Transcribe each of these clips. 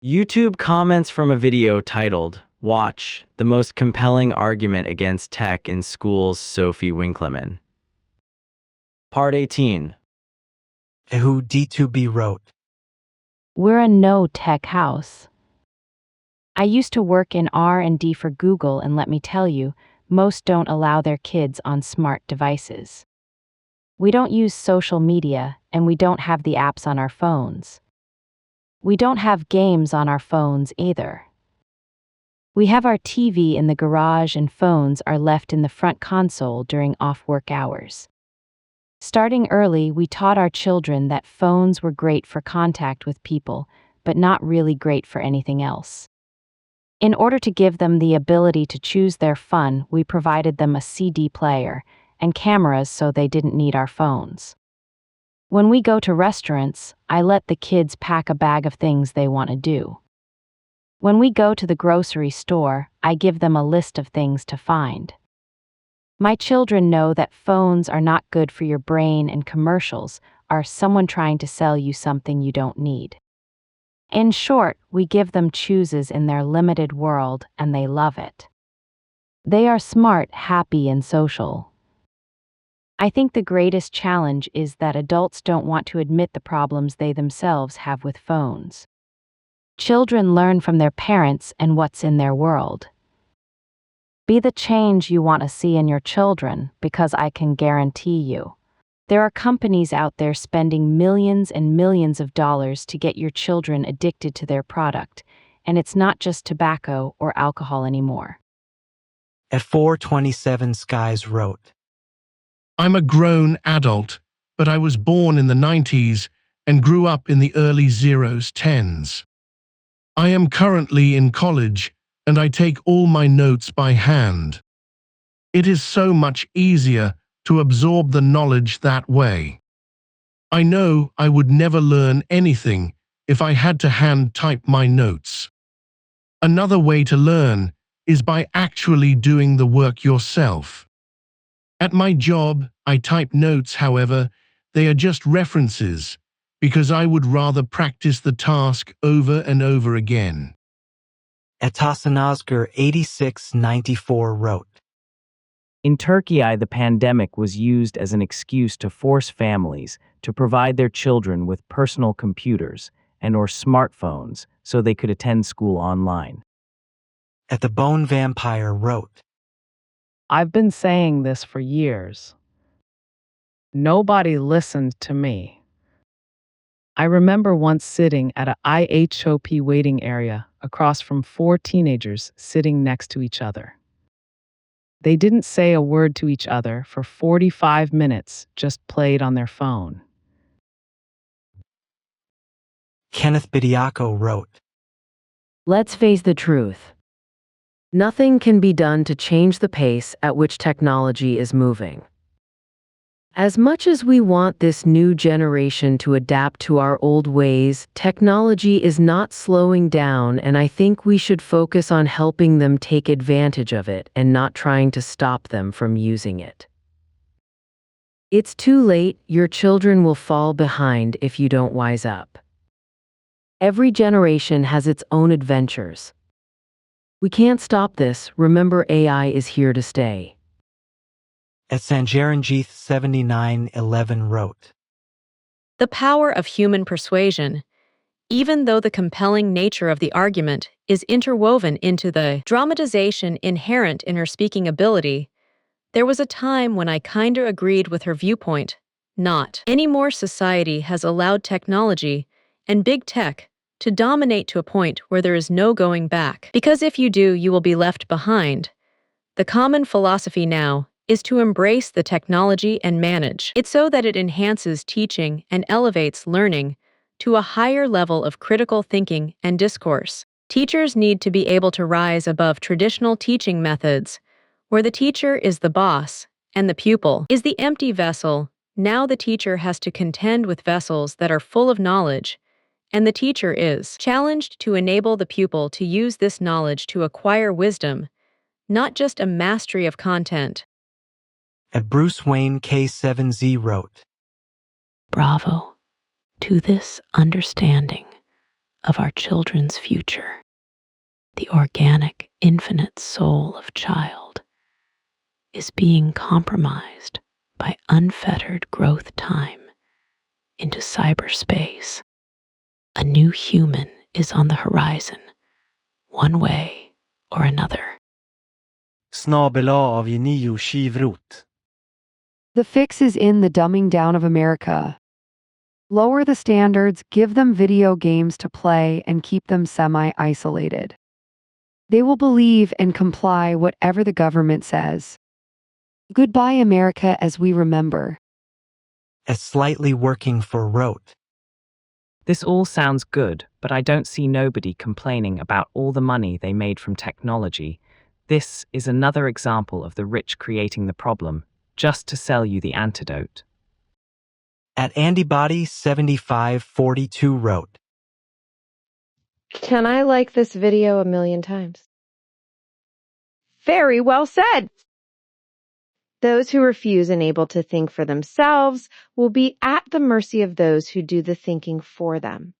YouTube comments from a video titled, "Watch, the most compelling argument against tech in schools, Sophie Winkleman." Part 18. Who D2B wrote. We're a no-tech house. I used to work in R&D for Google, and let me tell you, most don't allow their kids on smart devices. We don't use social media, and we don't have the apps on our phones. We don't have games on our phones either. We have our TV in the garage, and phones are left in the front console during off-work hours. Starting early, we taught our children that phones were great for contact with people, but not really great for anything else. In order to give them the ability to choose their fun, we provided them a CD player and cameras so they didn't need our phones. When we go to restaurants, I let the kids pack a bag of things they want to do. When we go to the grocery store, I give them a list of things to find. My children know that phones are not good for your brain, and commercials are someone trying to sell you something you don't need. In short, we give them choices in their limited world, and they love it. They are smart, happy, and social. I think the greatest challenge is that adults don't want to admit the problems they themselves have with phones. Children learn from their parents and what's in their world. Be the change you want to see in your children, because I can guarantee you, there are companies out there spending millions and millions of dollars to get your children addicted to their product, and it's not just tobacco or alcohol anymore. At 427 Skies wrote. I'm a grown adult, but I was born in the 90s and grew up in the early 10s. I am currently in college, and I take all my notes by hand. It is so much easier to absorb the knowledge that way. I know I would never learn anything if I had to hand type my notes. Another way to learn is by actually doing the work yourself. At my job, I type notes, however, they are just references, because I would rather practice the task over and over again. Atasanazgar 8694 wrote. In Turkey, the pandemic was used as an excuse to force families to provide their children with personal computers and/or smartphones so they could attend school online. At the Bone Vampire wrote. I've been saying this for years. Nobody listened to me. I remember once sitting at a IHOP waiting area across from 4 teenagers sitting next to each other. They didn't say a word to each other for 45 minutes, just played on their phone. Kenneth Bediaco wrote. Let's face the truth. Nothing can be done to change the pace at which technology is moving. As much as we want this new generation to adapt to our old ways, technology is not slowing down, and I think we should focus on helping them take advantage of it and not trying to stop them from using it. It's too late. Your children will fall behind if you don't wise up. Every generation has its own adventures. We can't stop this. Remember, AI is here to stay. At Sanjaranjeeth 7911 wrote. The power of human persuasion, even though the compelling nature of the argument is interwoven into the dramatization inherent in her speaking ability, there was a time when I kinda agreed with her viewpoint. Not anymore. Society has allowed technology and big tech to dominate to a point where there is no going back. Because if you do, you will be left behind. The common philosophy now is to embrace the technology and manage it so that it enhances teaching and elevates learning to a higher level of critical thinking and discourse. Teachers need to be able to rise above traditional teaching methods, where the teacher is the boss and the pupil is the empty vessel. Now the teacher has to contend with vessels that are full of knowledge, and the teacher is challenged to enable the pupil to use this knowledge to acquire wisdom, not just a mastery of content. At Bruce Wayne K7Z wrote. Bravo to this understanding of our children's future, the organic, infinite soul of child, is being compromised by unfettered growth time into cyberspace. A new human is on the horizon, one way or another. snabel-a-avy9skivrot. The fix is in the dumbing down of America. Lower the standards, give them video games to play, and keep them semi-isolated. They will believe and comply whatever the government says. Goodbye, America, as we remember. As slightly working for wrote. This all sounds good, but I don't see nobody complaining about all the money they made from technology. This is another example of the rich creating the problem, just to sell you the antidote. At Antibody7542 wrote. Can I like this video a million times? Very well said. Those who refuse and able to think for themselves will be at the mercy of those who do the thinking for them.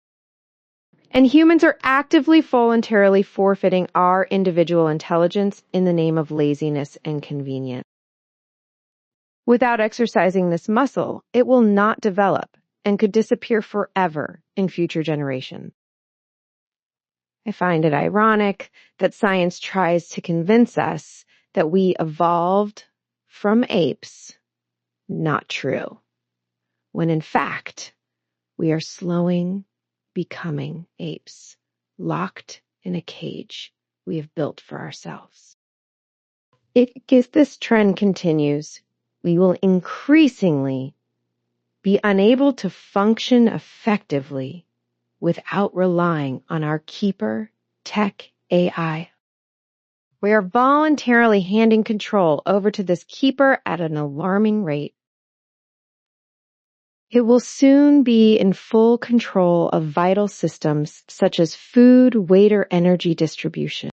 And humans are actively, voluntarily forfeiting our individual intelligence in the name of laziness and convenience. Without exercising this muscle, it will not develop and could disappear forever in future generations. I find it ironic that science tries to convince us that we evolved from apes. Not true. When in fact, we are slowing becoming apes, locked in a cage we have built for ourselves. If this trend continues, we will increasingly be unable to function effectively without relying on our keeper, tech AI. We are voluntarily handing control over to this keeper at an alarming rate. It will soon be in full control of vital systems such as food, weight, or energy distribution,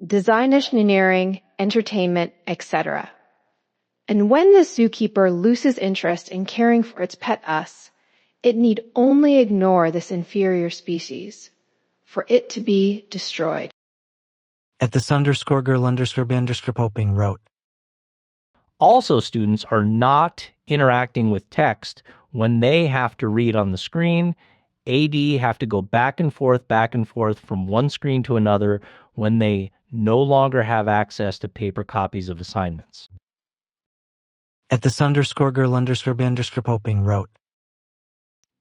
design engineering, entertainment, etc. And when the zookeeper loses interest in caring for its pet us, it need only ignore this inferior species for it to be destroyed. At this _girl_b_hoping wrote. Also, students are not interacting with text when they have to read on the screen. AD have to go back and forth from one screen to another when they no longer have access to paper copies of assignments. At this _girl_b_hoping wrote.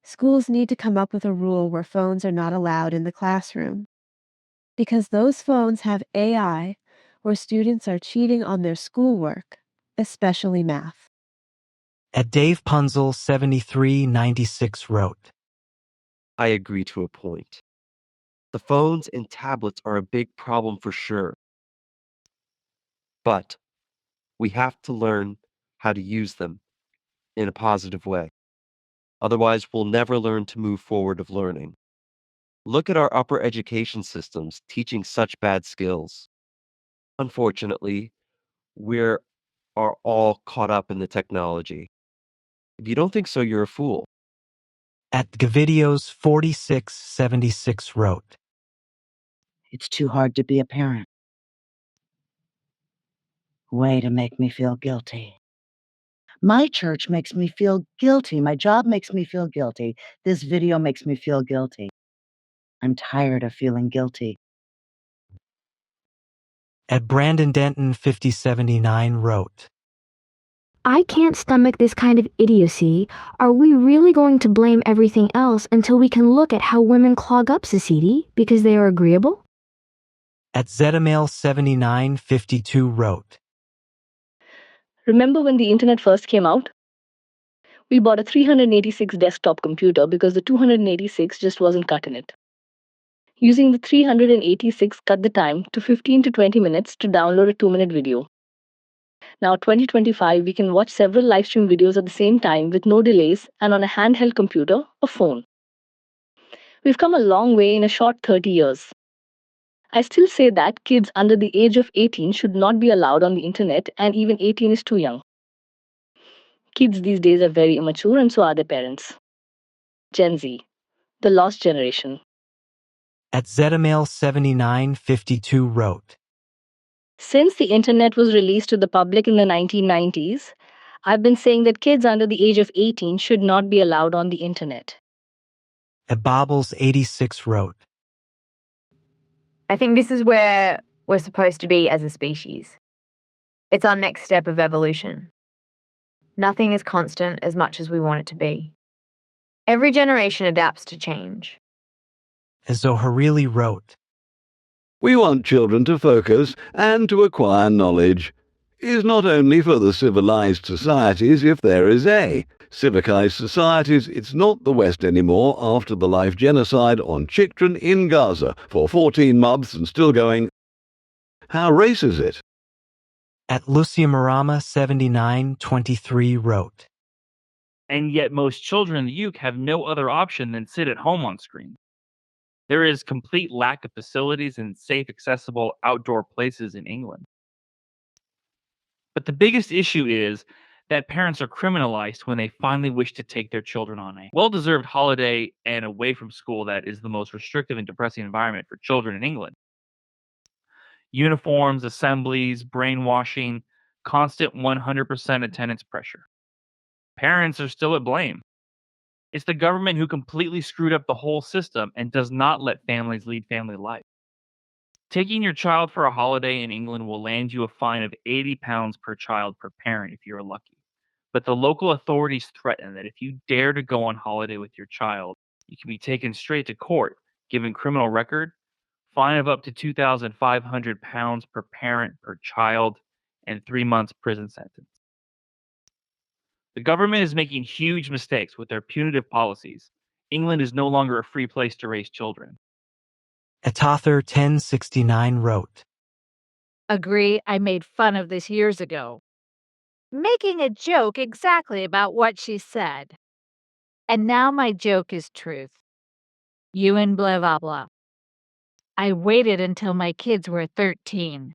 Schools need to come up with a rule where phones are not allowed in the classroom. Because those phones have AI where students are cheating on their schoolwork, especially math. At Dave Punzel 7396 wrote. I agree to a point. The phones and tablets are a big problem for sure. But we have to learn how to use them in a positive way. Otherwise, we'll never learn to move forward of learning. Look at our upper education systems teaching such bad skills. Unfortunately, we are all caught up in the technology. If you don't think so, you're a fool. At Gavideos 4676 wrote. It's too hard to be a parent. Way to make me feel guilty. My church makes me feel guilty. My job makes me feel guilty. This video makes me feel guilty. I'm tired of feeling guilty. At Brandon Denton 5079 wrote. I can't stomach this kind of idiocy. Are we really going to blame everything else until we can look at how women clog up society because they are agreeable? At Zedamail 7952 wrote. Remember when the internet first came out? We bought a 386 desktop computer because the 286 just wasn't cutting it. Using the 386 cut the time to 15 to 20 minutes to download a 2-minute video. Now 2025, we can watch several live stream videos at the same time with no delays and on a handheld computer or phone. We've come a long way in a short 30 years. I still say that kids under the age of 18 should not be allowed on the internet, and even 18 is too young. Kids these days are very immature and so are their parents. Gen Z, the lost generation. At Zetamail7952 wrote, Since the internet was released to the public in the 1990s, I've been saying that kids under the age of 18 should not be allowed on the internet. At Bobbles86 wrote, I think this is where we're supposed to be as a species. It's our next step of evolution. Nothing is constant as much as we want it to be. Every generation adapts to change. As Zoharili wrote, We want children to focus and to acquire knowledge. Is not only for the civilized societies, if there is a civicized societies, it's not the West anymore after the life genocide on children in Gaza for 14 months and still going. How race is it? At Luciamarama7923 wrote, And yet most children in the UK have no other option than sit at home on screen. There is complete lack of facilities and safe, accessible outdoor places in England. But the biggest issue is that parents are criminalized when they finally wish to take their children on a well-deserved holiday and away from school that is the most restrictive and depressing environment for children in England. Uniforms, assemblies, brainwashing, constant 100% attendance pressure. Parents are still at blame. It's the government who completely screwed up the whole system and does not let families lead family life. Taking your child for a holiday in England will land you a fine of £80 per child per parent if you're lucky. But the local authorities threaten that if you dare to go on holiday with your child, you can be taken straight to court, given criminal record, fine of up to £2,500 per parent per child, and 3 months prison sentence. The government is making huge mistakes with their punitive policies. England is no longer a free place to raise children. Atather1069 wrote, Agree, I made fun of this years ago, making a joke exactly about what she said. And now my joke is truth. You and blah blah blah. I waited until my kids were 13.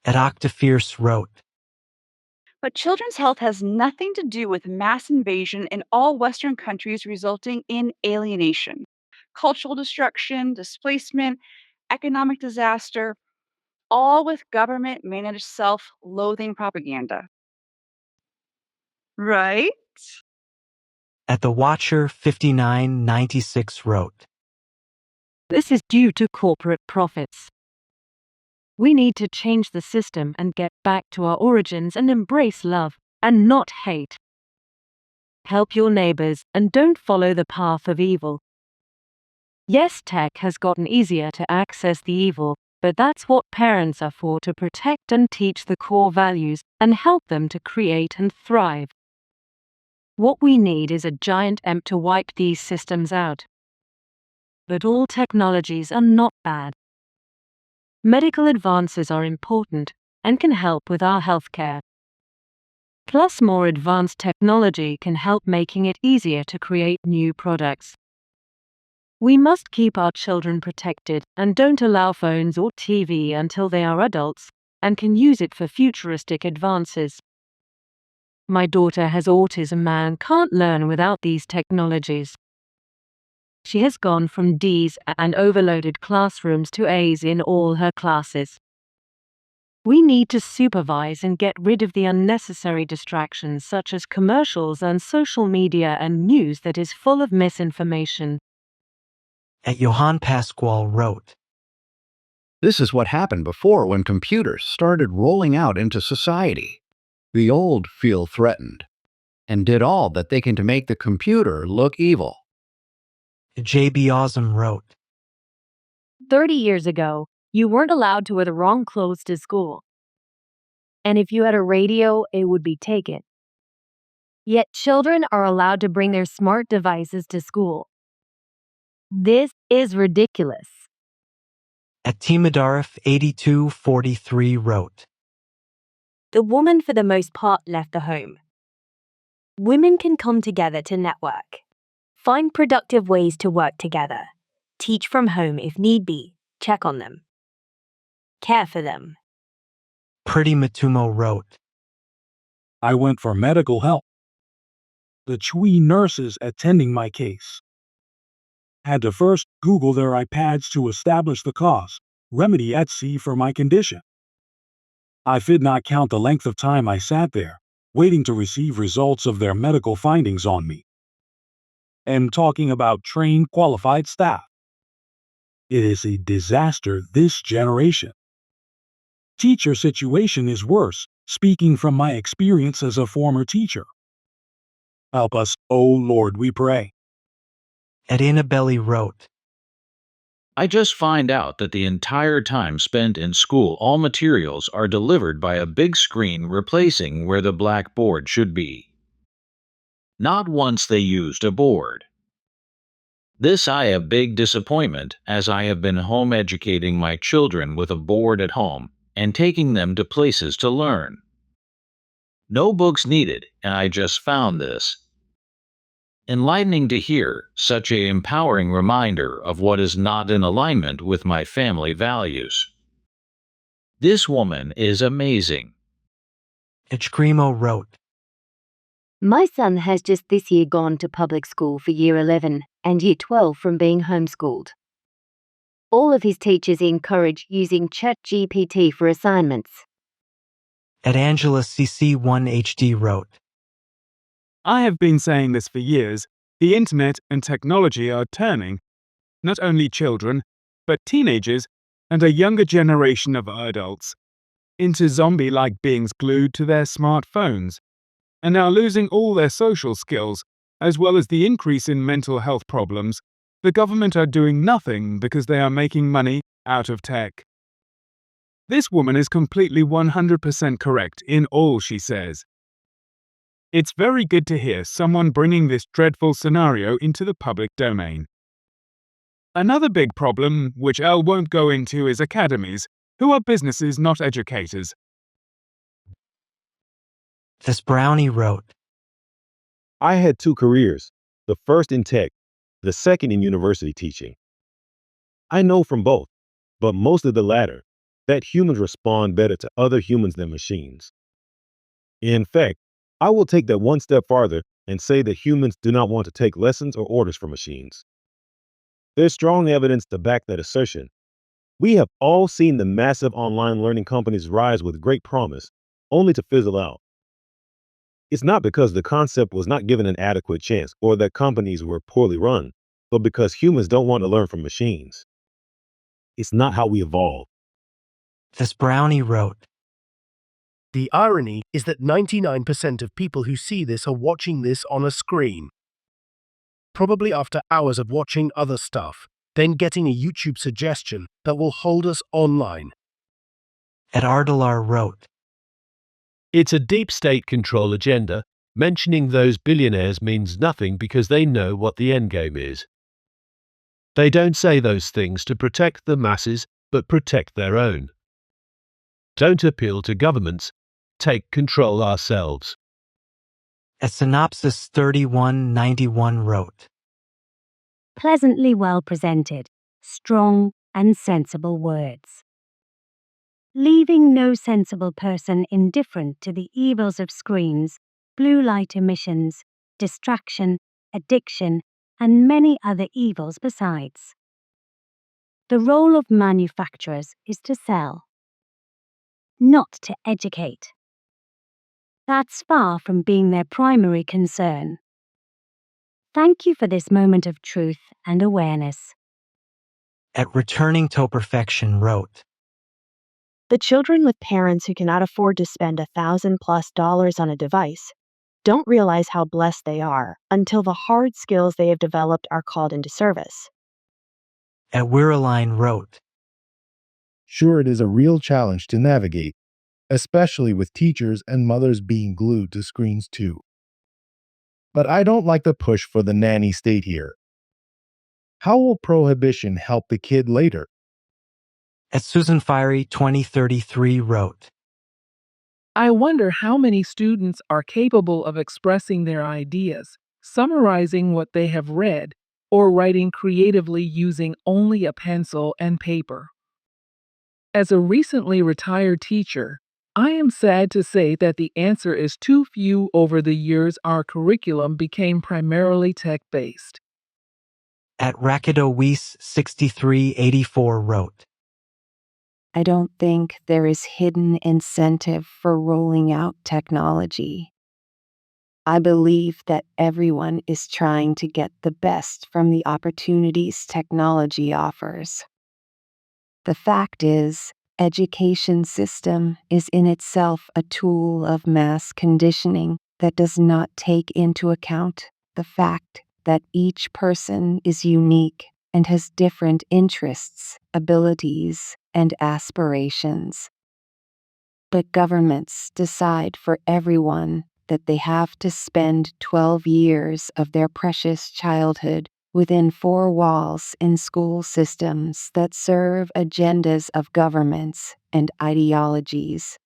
At Octafierce wrote, But children's health has nothing to do with mass invasion in all Western countries, resulting in alienation, cultural destruction, displacement, economic disaster, all with government-managed self-loathing propaganda. Right? At The Watcher 5996 wrote, This is due to corporate profits. We need to change the system and get back to our origins and embrace love and not hate. Help your neighbors and don't follow the path of evil. Yes, tech has gotten easier to access the evil, but that's what parents are for, to protect and teach the core values and help them to create and thrive. What we need is a giant EMP to wipe these systems out. But all technologies are not bad. Medical advances are important and can help with our healthcare. Plus, more advanced technology can help making it easier to create new products. We must keep our children protected and don't allow phones or TV until they are adults and can use it for futuristic advances. My daughter has autism and can't learn without these technologies. She has gone from D's and overloaded classrooms to A's in all her classes. We need to supervise and get rid of the unnecessary distractions such as commercials and social media and news that is full of misinformation. At Johann Pasquale wrote, This is what happened before when computers started rolling out into society. The old feel threatened and did all that they can to make the computer look evil. J.B. Osm wrote, 30 years ago, you weren't allowed to wear the wrong clothes to school. And if you had a radio, it would be taken. Yet children are allowed to bring their smart devices to school. This is ridiculous. At Timadarif8243 wrote, The woman for the most part left the home. Women can come together to network, find productive ways to work together, teach from home if need be, check on them, care for them. Pretty Matumo wrote, I went for medical help. The Chui nurses attending my case. had to first Google their iPads to establish the cause, remedy at sea for my condition. I could not count the length of time I sat there, waiting to receive results of their medical findings on me. And talking about trained, qualified staff. It is a disaster this generation. Teacher situation is worse, speaking from my experience as a former teacher. Help us, O Lord, we pray. Edina Belli wrote, I just find out that the entire time spent in school, all materials are delivered by a big screen replacing where the blackboard should be. Not once they used a board. This I a big disappointment, as I have been home educating my children with a board at home and taking them to places to learn. No books needed, and I just found this enlightening to hear, such a empowering reminder of what is not in alignment with my family values. This woman is amazing. Echkrimo wrote, My son has just this year gone to public school for Year 11 and Year 12 from being homeschooled. All of his teachers encourage using ChatGPT for assignments. Ed Angela CC1HD wrote, I have been saying this for years. The internet and technology are turning not only children, but teenagers and a younger generation of adults into zombie-like beings glued to their smartphones, and now losing all their social skills, as well as the increase in mental health problems. The government are doing nothing because they are making money out of tech. This woman is completely 100% correct in all she says. It's very good to hear someone bringing this dreadful scenario into the public domain. Another big problem, which Elle won't go into, is academies, who are businesses, not educators. This Brownie wrote, I had two careers, the first in tech, the second in university teaching. I know from both, but most of the latter, that humans respond better to other humans than machines. In fact, I will take that one step farther and say that humans do not want to take lessons or orders from machines. There's strong evidence to back that assertion. We have all seen the massive online learning companies rise with great promise, only to fizzle out. It's not because the concept was not given an adequate chance or that companies were poorly run, but because humans don't want to learn from machines. It's not how we evolve. This Brownie wrote, The irony is that 99% of people who see this are watching this on a screen. Probably after hours of watching other stuff, then getting a YouTube suggestion that will hold us online. Ed Ardelar wrote, It's a deep state control agenda. Mentioning those billionaires means nothing because they know what the endgame is. They don't say those things to protect the masses, but protect their own. Don't appeal to governments. Take control ourselves. As Synopsis 3191 wrote, Pleasantly well presented, strong and sensible words. Leaving no sensible person indifferent to the evils of screens, blue light emissions, distraction, addiction, and many other evils besides. The role of manufacturers is to sell, not to educate. That's far from being their primary concern. Thank you for this moment of truth and awareness. At Returning to Perfection wrote, The children with parents who cannot afford to spend $1,000+ on a device don't realize how blessed they are until the hard skills they have developed are called into service. At Wiraline wrote, Sure, it is a real challenge to navigate, especially with teachers and mothers being glued to screens too. But I don't like the push for the nanny state here. How will prohibition help the kid later? At Susan Fiery 2033 wrote, I wonder how many students are capable of expressing their ideas, summarizing what they have read, or writing creatively using only a pencil and paper. As a recently retired teacher, I am sad to say that the answer is too few. Over the years, our curriculum became primarily tech-based. At Rakido 6384 wrote, I don't think there is hidden incentive for rolling out technology. I believe that everyone is trying to get the best from the opportunities technology offers. The fact is, education system is in itself a tool of mass conditioning that does not take into account the fact that each person is unique and has different interests, abilities, and aspirations. But governments decide for everyone that they have to spend 12 years of their precious childhood within four walls in school systems that serve agendas of governments and ideologies,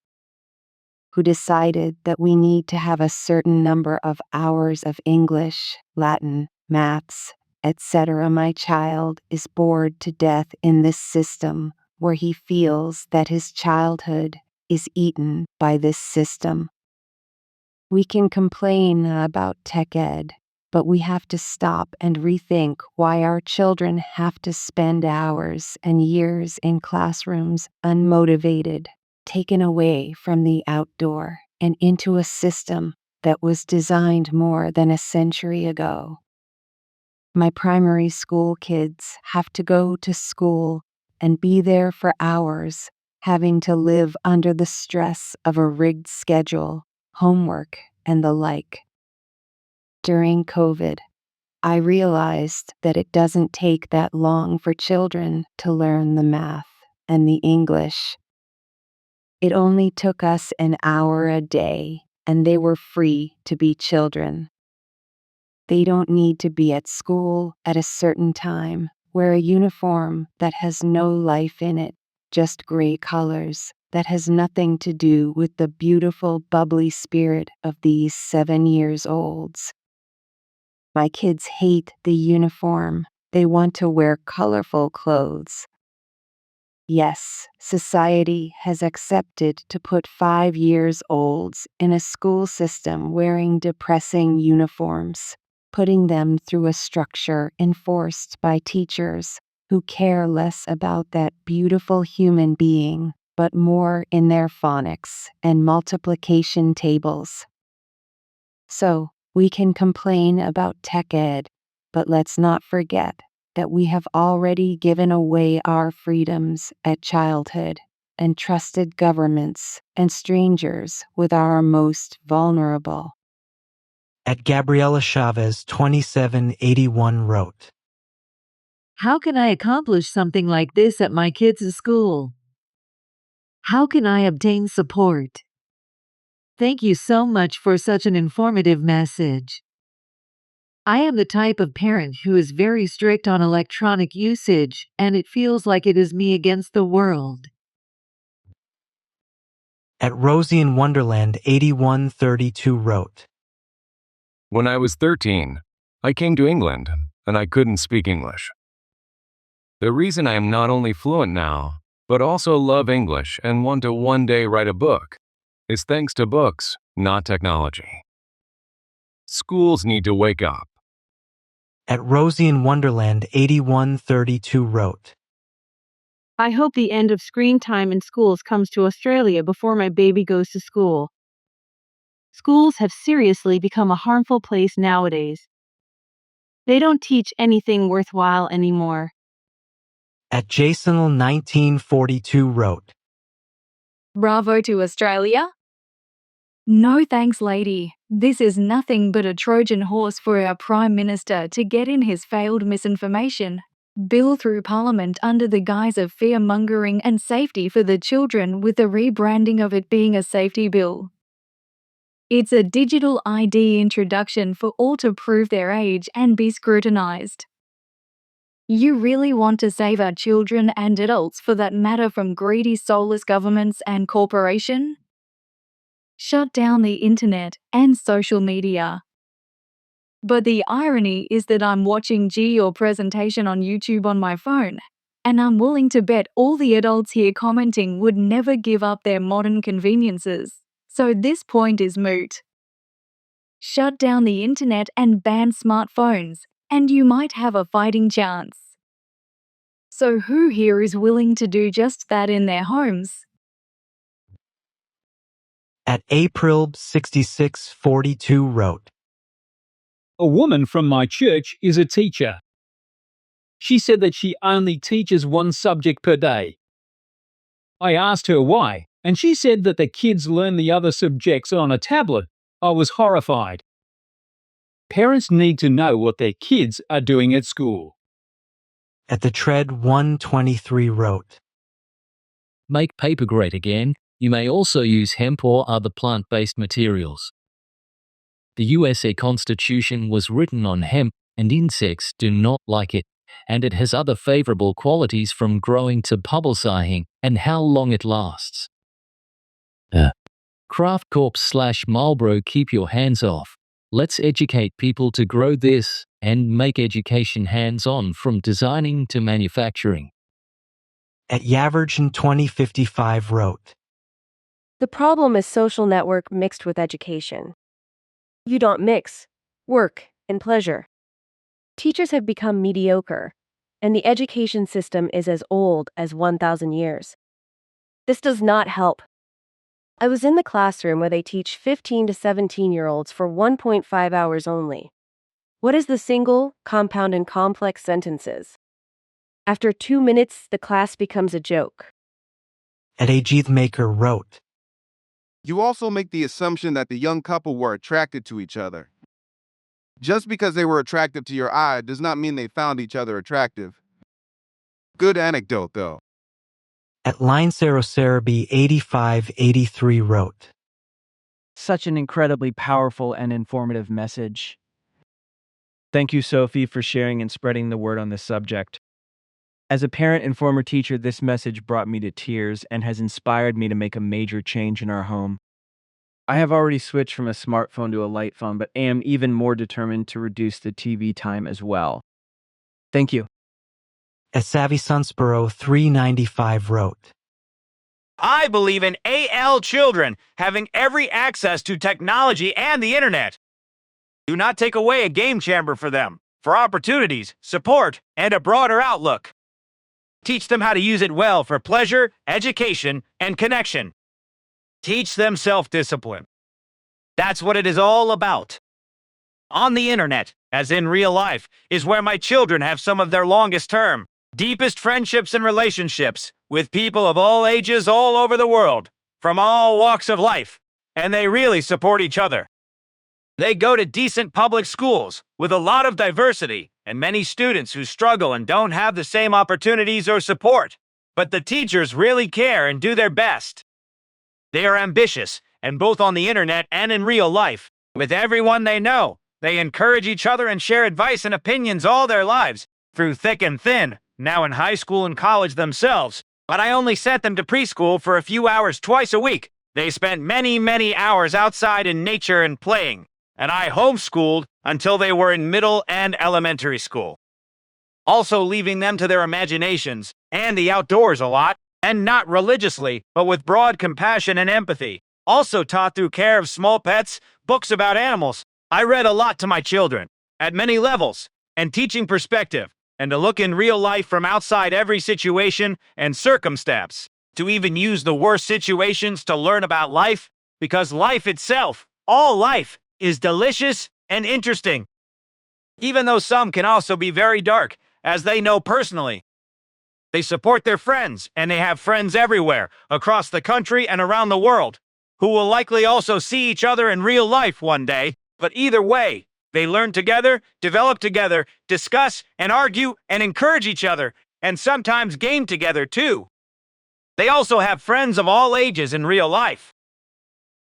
who decided that we need to have a certain number of hours of English, Latin, maths, etc. My child is bored to death in this system where he feels that his childhood is eaten by this system. We can complain about tech ed, but we have to stop and rethink why our children have to spend hours and years in classrooms unmotivated, taken away from the outdoor and into a system that was designed more than a century ago. My primary school kids have to go to school and be there for hours, having to live under the stress of a rigged schedule, homework, and the like. During COVID, I realized that it doesn't take that long for children to learn the math and the English. It only took us an hour a day, and they were free to be children. They don't need to be at school at a certain time, wear a uniform that has no life in it, just gray colors, that has nothing to do with the beautiful, bubbly spirit of these 7-year-olds. My kids hate the uniform. They want to wear colorful clothes. Yes, society has accepted to put 5-year-olds in a school system wearing depressing uniforms, putting them through a structure enforced by teachers who care less about that beautiful human being, but more in their phonics and multiplication tables. So, we can complain about tech ed, but let's not forget that we have already given away our freedoms at childhood and trusted governments and strangers with our most vulnerable. At Gabriela Chavez 2781 wrote, How can I accomplish something like this at my kids' school? How can I obtain support? Thank you so much for such an informative message. I am the type of parent who is very strict on electronic usage, and it feels like it is me against the world. At Rosie in Wonderland 8132 wrote, When I was 13, I came to England, and I couldn't speak English. The reason I am not only fluent now, but also love English and want to one day write a book, is thanks to books, not technology. Schools need to wake up. At Rosie in Wonderland 8132 wrote, I hope the end of screen time in schools comes to Australia before my baby goes to school. Schools have seriously become a harmful place nowadays. They don't teach anything worthwhile anymore. At Jasonl 1942 wrote, Bravo to Australia. No thanks, lady. This is nothing but a Trojan horse for our Prime Minister to get in his failed misinformation bill through Parliament under the guise of fear-mongering and safety for the children, with the rebranding of it being a safety bill. It's a digital ID introduction for all to prove their age and be scrutinised. You really want to save our children and adults, for that matter, from greedy, soulless governments and corporation? Shut down the internet and social media. But the irony is that I'm watching your presentation on YouTube on my phone, and I'm willing to bet all the adults here commenting would never give up their modern conveniences. So this point is moot. Shut down the internet and ban smartphones. and you might have a fighting chance. So who here is willing to do just that in their homes? At April 6642 wrote, A woman from my church is a teacher. She said that she only teaches one subject per day. I asked her why, and she said that the kids learn the other subjects on a tablet. I was horrified. Parents need to know what their kids are doing at school. At the Tread 123 wrote, Make paper great again. You may also use hemp or other plant-based materials. The USA Constitution was written on hemp, and insects do not like it, and it has other favorable qualities from growing to publicizing and how long it lasts. Kraft Corp/Marlboro, keep your hands off. Let's educate people to grow this and make education hands-on from designing to manufacturing. At Yavergen 2055 wrote, The problem is social network mixed with education. You don't mix work and pleasure. Teachers have become mediocre, and the education system is as old as 1,000 years. This does not help. I was in the classroom where they teach 15 to 17-year-olds for 1.5 hours only. What is the single, compound, and complex sentences? After 2 minutes, the class becomes a joke. At Ajith Maker wrote, You also make the assumption that the young couple were attracted to each other. Just because they were attractive to your eye does not mean they found each other attractive. Good anecdote, though. At Line Sarosarabi 8583 wrote, Such an incredibly powerful and informative message. Thank you, Sophie, for sharing and spreading the word on this subject. As a parent and former teacher, this message brought me to tears and has inspired me to make a major change in our home. I have already switched from a smartphone to a light phone, but am even more determined to reduce the TV time as well. Thank you. At Savvy Sunsboro 395 wrote, I believe in AL children having every access to technology and the internet. Do not take away a game chamber for them, for opportunities, support, and a broader outlook. Teach them how to use it well for pleasure, education, and connection. Teach them self-discipline. That's what it is all about. On the internet, as in real life, is where my children have some of their longest term, deepest friendships and relationships with people of all ages all over the world, from all walks of life, and they really support each other. They go to decent public schools with a lot of diversity and many students who struggle and don't have the same opportunities or support, but the teachers really care and do their best. They are ambitious, and both on the internet and in real life, with everyone they know, they encourage each other and share advice and opinions all their lives, through thick and thin, now in high school and college themselves, but I only sent them to preschool for a few hours twice a week. They spent many hours outside in nature and playing, and I homeschooled until they were in middle and elementary school. Also leaving them to their imaginations and the outdoors a lot, and not religiously, but with broad compassion and empathy. Also taught through care of small pets, books about animals. I read a lot to my children, at many levels, and teaching perspective, and to look in real life from outside every situation and circumstance, to even use the worst situations to learn about life, because life itself, all life, is delicious and interesting. Even though some can also be very dark, as they know personally. They support their friends, and they have friends everywhere, across the country and around the world, who will likely also see each other in real life one day, but either way, they learn together, develop together, discuss and argue and encourage each other, and sometimes game together too. They also have friends of all ages in real life.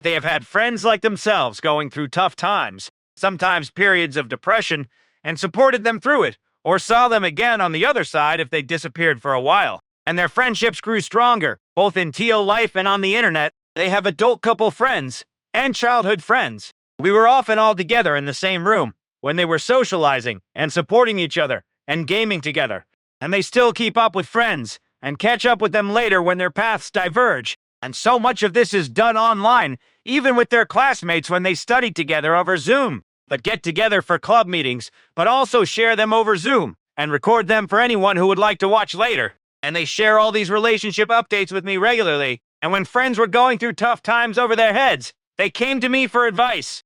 They have had friends like themselves going through tough times, sometimes periods of depression, and supported them through it, or saw them again on the other side if they disappeared for a while, and their friendships grew stronger, both in TL life and on the internet. They have adult couple friends and childhood friends. We were often all together in the same room when they were socializing and supporting each other and gaming together, and they still keep up with friends and catch up with them later when their paths diverge. And so much of this is done online, even with their classmates when they study together over Zoom. but get together for club meetings, but also share them over Zoom and record them for anyone who would like to watch later. And they share all these relationship updates with me regularly. And when friends were going through tough times over their heads, they came to me for advice.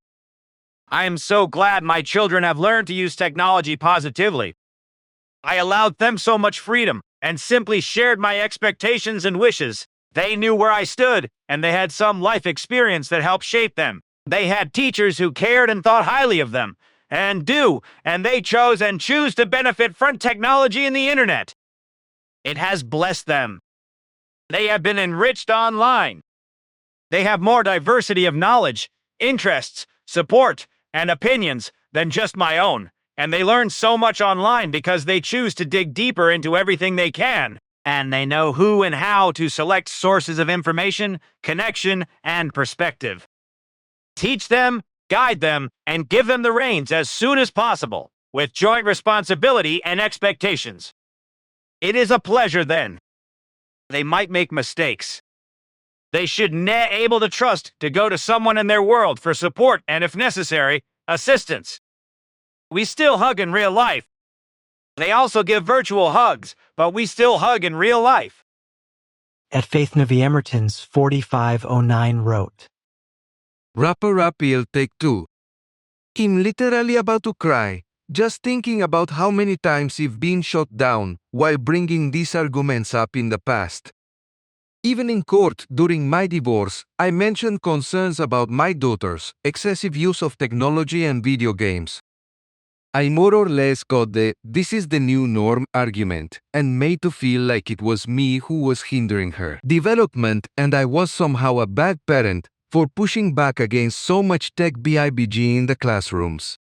I am so glad my children have learned to use technology positively. I allowed them so much freedom and simply shared my expectations and wishes. They knew where I stood, and they had some life experience that helped shape them. They had teachers who cared and thought highly of them, and they chose and choose to benefit from technology and the internet. It has blessed them. They have been enriched online. They have more diversity of knowledge, interests, support, and opinions than just my own, and they learn so much online because they choose to dig deeper into everything they can, and they know who and how to select sources of information, connection, and perspective. Teach them, guide them, and give them the reins as soon as possible, with joint responsibility and expectations. It is a pleasure then. They might make mistakes. They should able to trust to go to someone in their world for support and, if necessary, assistance. We still hug in real life. They also give virtual hugs, but we still hug in real life. At Faith Navi Emerton's 4509 wrote, Rapper Appeal Take 2. I'm literally about to cry, just thinking about how many times I've been shot down while bringing these arguments up in the past. Even in court during my divorce, I mentioned concerns about my daughter's excessive use of technology and video games. I more or less got the "this is the new norm" argument and made to feel like it was me who was hindering her development and I was somehow a bad parent for pushing back against so much tech BIBG in the classrooms.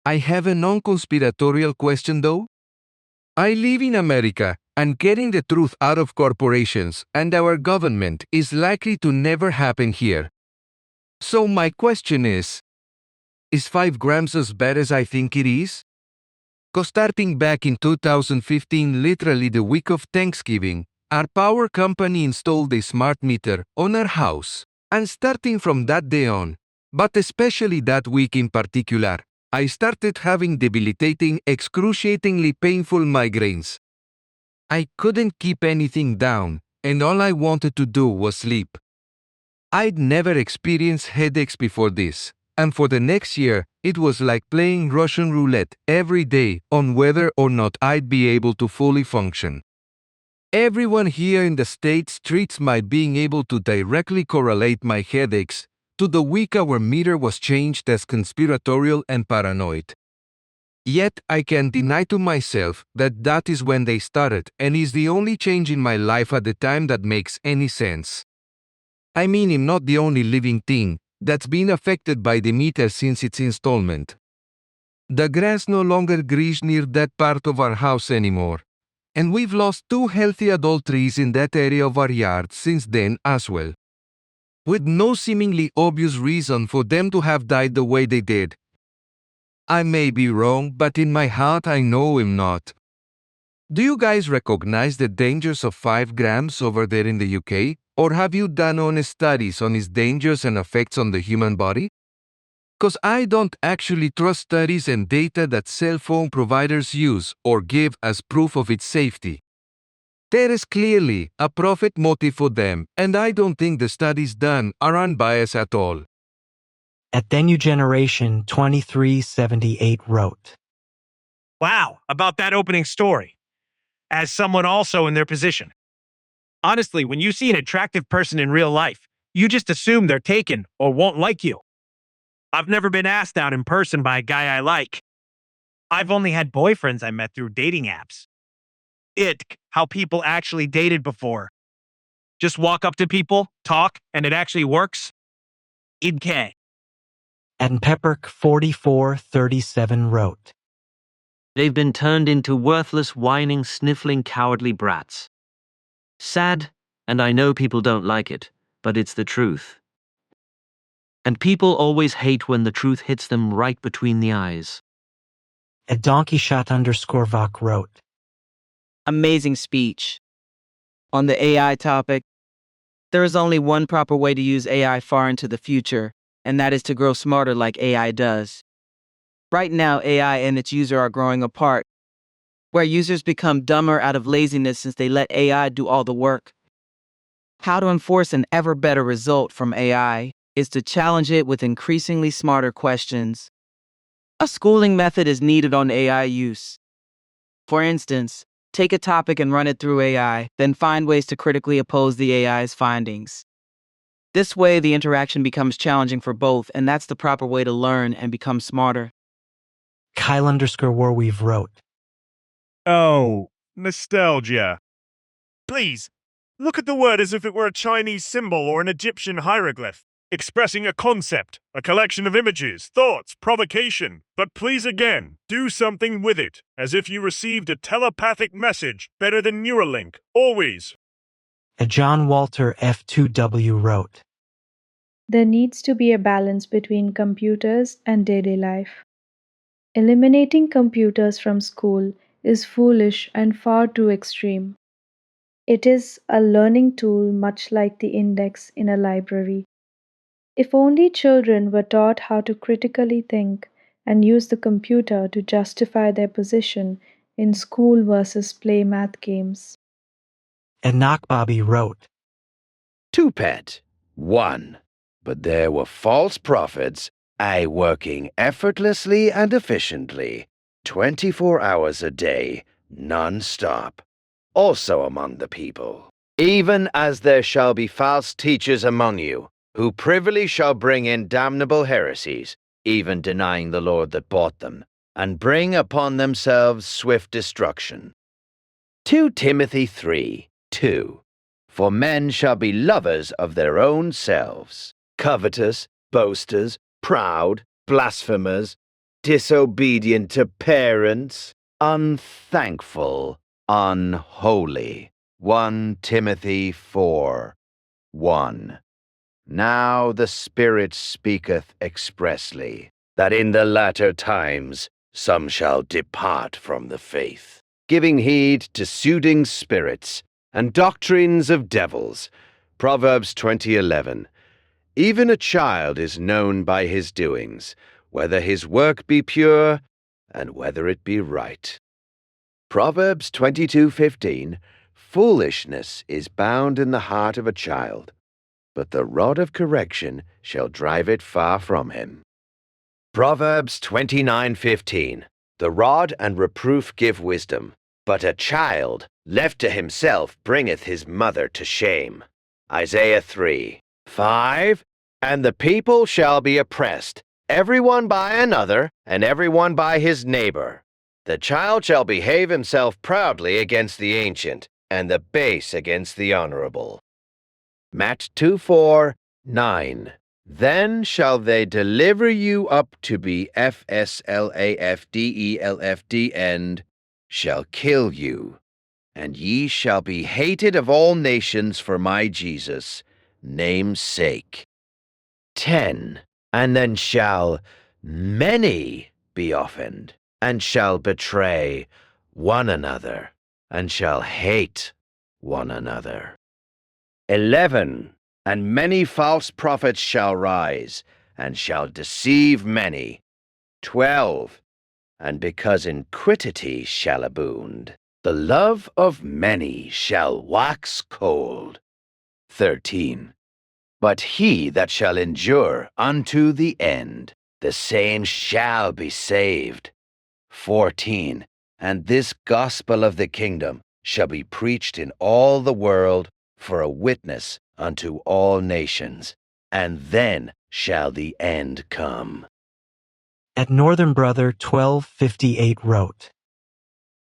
I have a non-conspiratorial question though. I live in America, and getting the truth out of corporations and our government is likely to never happen here. So my question is 5 grams as bad as I think it is? 'Cause starting back in 2015, literally the week of Thanksgiving, our power company installed a smart meter on our house. And starting from that day on, but especially that week in particular, I started having debilitating, excruciatingly painful migraines. I couldn't keep anything down, and all I wanted to do was sleep. I'd never experienced headaches before this, and for the next year, it was like playing Russian roulette every day on whether or not I'd be able to fully function. Everyone here in the States treats my being able to directly correlate my headaches to the week our meter was changed as conspiratorial and paranoid. Yet I can deny to myself that that is when they started and is the only change in my life at the time that makes any sense. I mean, I'm not the only living thing that's been affected by the meter since its installment. The grass no longer grows near that part of our house anymore, and we've lost 2 healthy adult trees in that area of our yard since then as well, with no seemingly obvious reason for them to have died the way they did. I may be wrong, but in my heart I know I'm not. Do you guys recognize the dangers of 5 grams over there in the UK? Or have you done honest studies on its dangers and effects on the human body? 'Cause I don't actually trust studies and data that cell phone providers use or give as proof of its safety. There is clearly a profit motive for them, and I don't think the studies done are unbiased at all. At Then You Generation 2378 wrote, Wow, about that opening story. As someone also in their position. Honestly, when you see an attractive person in real life, you just assume they're taken or won't like you. I've never been asked out in person by a guy I like. I've only had boyfriends I met through dating apps. How people actually dated before. Just walk up to people, talk, and it actually works. K. And Pepperk 4437 wrote, They've been turned into worthless, whining, sniffling, cowardly brats. Sad, and I know people don't like it, but it's the truth. And people always hate when the truth hits them right between the eyes. At donkeyshot_Vok wrote, Amazing speech. On the AI topic, there is only one proper way to use AI far into the future, and that is to grow smarter like AI does. Right now, AI and its user are growing apart, where users become dumber out of laziness since they let AI do all the work. How to enforce an ever better result from AI is to challenge it with increasingly smarter questions. A schooling method is needed on AI use. For instance, take a topic and run it through AI, then find ways to critically oppose the AI's findings. This way, the interaction becomes challenging for both, and that's the proper way to learn and become smarter. Kyle_Warweave wrote. Oh, nostalgia. Please, look at the word as if it were a Chinese symbol or an Egyptian hieroglyph, expressing a concept, a collection of images, thoughts, provocation. But please again, do something with it, as if you received a telepathic message better than Neuralink, always. John Walter F2W wrote. There needs to be a balance between computers and daily life. Eliminating computers from school is foolish and far too extreme. It is a learning tool much like the index in a library. If only children were taught how to critically think and use the computer to justify their position in school versus play math games. Enoch Bobby wrote. 2 pet, 1. But there were false prophets, working effortlessly and efficiently, 24 hours a day, non-stop, also among the people. Even as there shall be false teachers among you, who privily shall bring in damnable heresies, even denying the Lord that bought them, and bring upon themselves swift destruction. 2 Timothy 3:2. For men shall be lovers of their own selves, covetous, boasters, proud, blasphemers, disobedient to parents, unthankful, unholy. 1 Timothy 4:1. Now the Spirit speaketh expressly, that in the latter times some shall depart from the faith, giving heed to soothing spirits and doctrines of devils. Proverbs 20:11. Even a child is known by his doings, whether his work be pure and whether it be right. Proverbs 22:15. Foolishness is bound in the heart of a child, but the rod of correction shall drive it far from him. Proverbs 29:15. The rod and reproof give wisdom, but a child left to himself bringeth his mother to shame. Isaiah 3:5. And the people shall be oppressed, every one by another, and every one by his neighbor. The child shall behave himself proudly against the ancient, and the base against the honorable. Matt 2:4-9. Then shall they deliver you up to be FSLAFDELFD and shall kill you, and ye shall be hated of all nations for my Jesus' name's sake. 10. And then shall many be offended, and shall betray one another, and shall hate one another. 11. And many false prophets shall rise, and shall deceive many. 12. And because iniquity shall abound, the love of many shall wax cold. 13. But he that shall endure unto the end, the same shall be saved. 14. And this gospel of the kingdom shall be preached in all the world for a witness unto all nations, and then shall the end come. At Northern Brother 1258 wrote.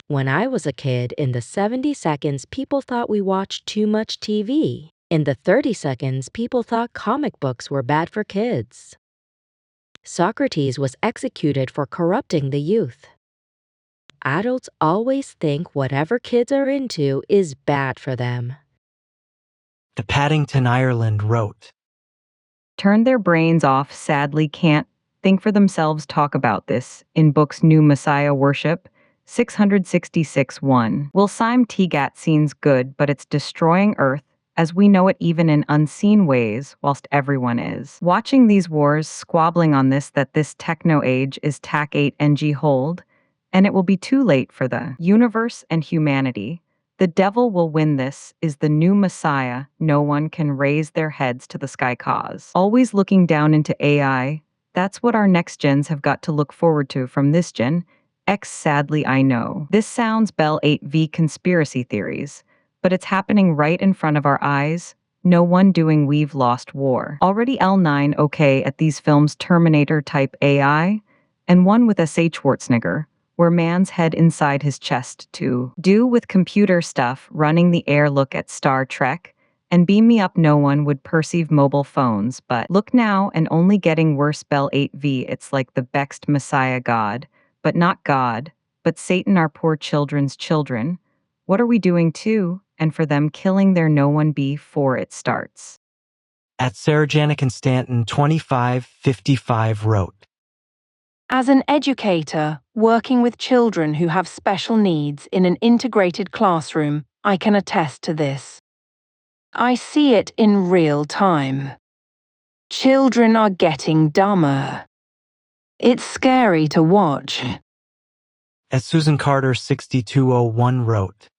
When I was a kid, in the 70 seconds, people thought we watched too much TV. In the 30 seconds, people thought comic books were bad for kids. Socrates was executed for corrupting the youth. Adults always think whatever kids are into is bad for them. The Paddington, Ireland wrote. Turn their brains off, sadly can't think for themselves, talk about this. In book's New Messiah Worship, 666-1. Will Sime Tegat seems good, but it's destroying Earth, as we know it even in unseen ways, whilst everyone is. Watching these wars squabbling on this techno age is TAC 8 NG hold, and it will be too late for the universe and humanity. The devil will win. This is the new Messiah. No one can raise their heads to the sky cause. Always looking down into AI. That's what our next gens have got to look forward to from this gen. X sadly I know. This sounds Bell 8V conspiracy theories, but it's happening right in front of our eyes. No one doing we've lost war. Already L9 okay at these films Terminator type AI, and one with S.A. Schwarzenegger, where man's head inside his chest to do with computer stuff running the air. Look at Star Trek, and beam me up. No one would perceive mobile phones, but look now and only getting worse. Bell 8V, it's like the Bext Messiah God, but not God, but Satan, our poor children's children. What are we doing to, and for them killing their no one before it starts? At Sarah Janik and Stanton 2555 wrote, As an educator working with children who have special needs in an integrated classroom, I can attest to this. I see it in real time. Children are getting dumber. It's scary to watch. At Susan Carter 6201 wrote,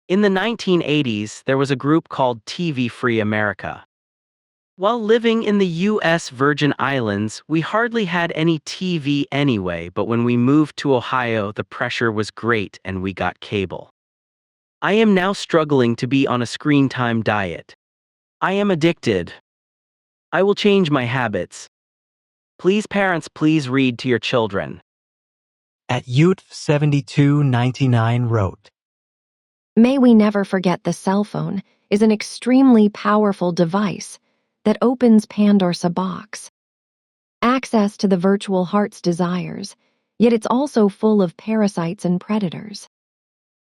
In the 1980s, there was a group called TV Free America. While living in the U.S. Virgin Islands, we hardly had any TV anyway, but when we moved to Ohio, the pressure was great and we got cable. I am now struggling to be on a screen time diet. I am addicted. I will change my habits. Please, parents, please read to your children. At Youth 7299 wrote, May we never forget the cell phone is an extremely powerful device that opens Pandora's box. Access to the virtual heart's desires, yet it's also full of parasites and predators.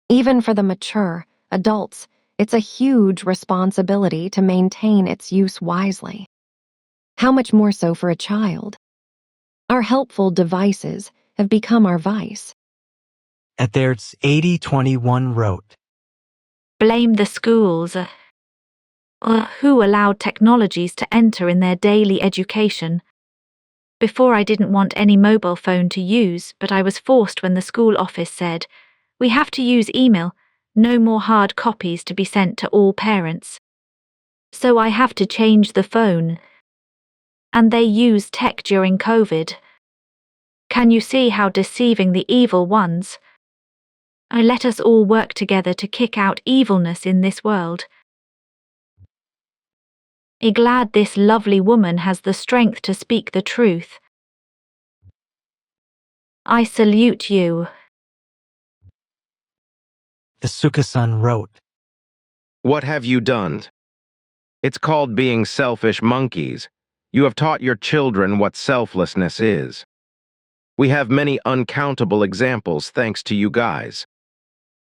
Even for the mature, adults, it's a huge responsibility to maintain its use wisely. How much more so for a child? Our helpful devices have become our vice. At There's 8021 wrote, Blame the schools, who allowed technologies to enter in their daily education. Before I didn't want any mobile phone to use, but I was forced when the school office said, we have to use email, no more hard copies to be sent to all parents. So I have to change the phone. And they use tech during COVID. Can you see how deceiving the evil ones? Let us all work together to kick out evilness in this world. I'm glad this lovely woman has the strength to speak the truth. I salute you. Isuka-san wrote, What have you done? It's called being selfish monkeys. You have taught your children what selflessness is. We have many uncountable examples thanks to you guys.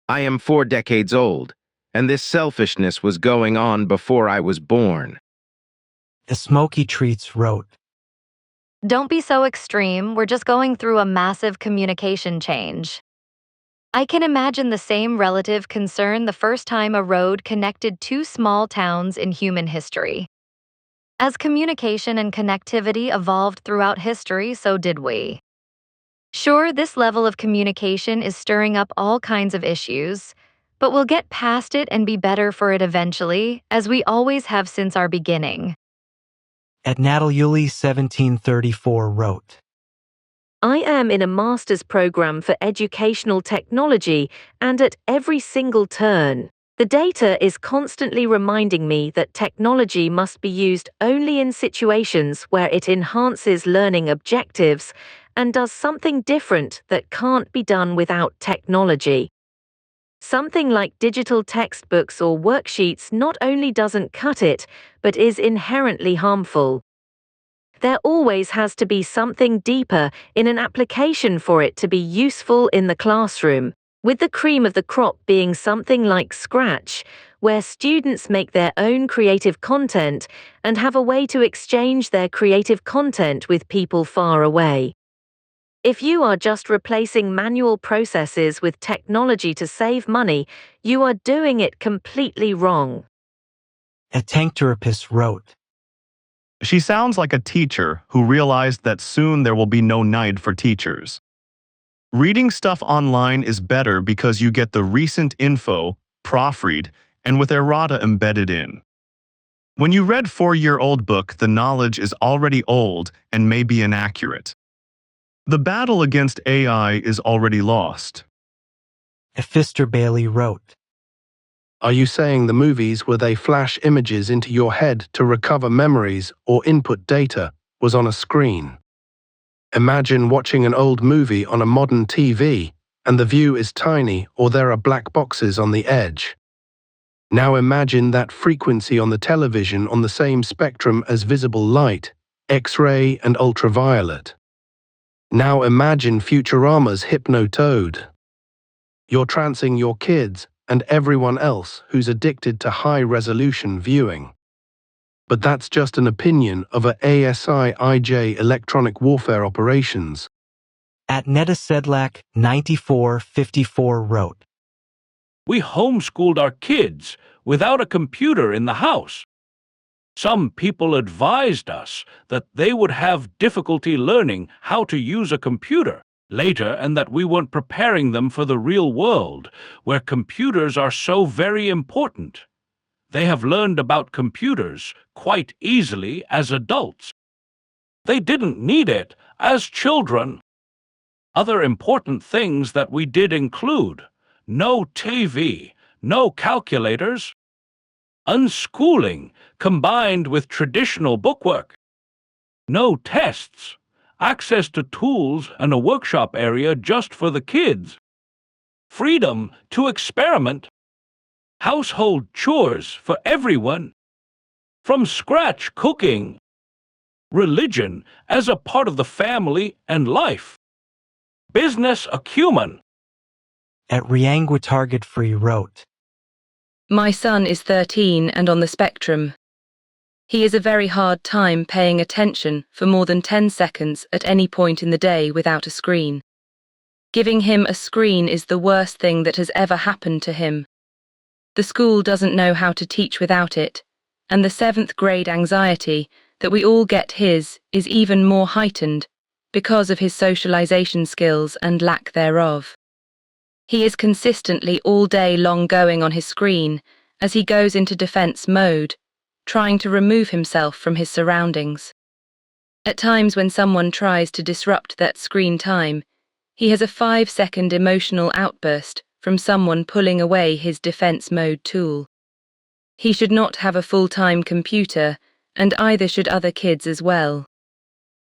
I am 4 decades old, and this selfishness was going on before I was born. The Smoky Treats wrote, Don't be so extreme, we're just going through a massive communication change. I can imagine the same relative concern the first time a road connected 2 small towns in human history. As communication and connectivity evolved throughout history, so did we. Sure, this level of communication is stirring up all kinds of issues, but we'll get past it and be better for it eventually, as we always have since our beginning. At Natalie 1734 wrote, I am in a master's program for educational technology, and at every single turn, the data is constantly reminding me that technology must be used only in situations where it enhances learning objectives and does something different that can't be done without technology. Something like digital textbooks or worksheets not only doesn't cut it, but is inherently harmful. There always has to be something deeper in an application for it to be useful in the classroom, with the cream of the crop being something like Scratch, where students make their own creative content and have a way to exchange their creative content with people far away. If you are just replacing manual processes with technology to save money, you are doing it completely wrong. A tank therapist wrote. She sounds like a teacher who realized that soon there will be no night for teachers. Reading stuff online is better because you get the recent info, proofread, and with errata embedded in. When you read 4-year-old book, the knowledge is already old and may be inaccurate. The battle against AI is already lost. Fister Bailey wrote. Are you saying the movies where they flash images into your head to recover memories or input data was on a screen? Imagine watching an old movie on a modern TV and the view is tiny or there are black boxes on the edge. Now imagine that frequency on the television on the same spectrum as visible light, X-ray and ultraviolet. Now imagine Futurama's Hypnotoad. You're trancing your kids and everyone else who's addicted to high-resolution viewing. But that's just an opinion of a ASIIJ electronic warfare operations. At Netta Sedlak 9454 wrote. We homeschooled our kids without a computer in the house. Some people advised us that they would have difficulty learning how to use a computer later and that we weren't preparing them for the real world, where computers are so very important. They have learned about computers quite easily as adults. They didn't need it as children. Other important things that we did include no TV, no calculators, unschooling combined with traditional bookwork, no tests, access to tools and a workshop area just for the kids, freedom to experiment, household chores for everyone, from scratch cooking, religion as a part of the family and life, business acumen. At Riangwa Target Free wrote. My son is 13 and on the spectrum. He has a very hard time paying attention for more than 10 seconds at any point in the day without a screen. Giving him a screen is the worst thing that has ever happened to him. The school doesn't know how to teach without it, and the 7th grade anxiety that we all get his is even more heightened because of his socialization skills and lack thereof. He is consistently all day long going on his screen as he goes into defense mode, trying to remove himself from his surroundings. At times when someone tries to disrupt that screen time, he has a 5-second emotional outburst from someone pulling away his defense mode tool. He should not have a full-time computer, and either should other kids as well.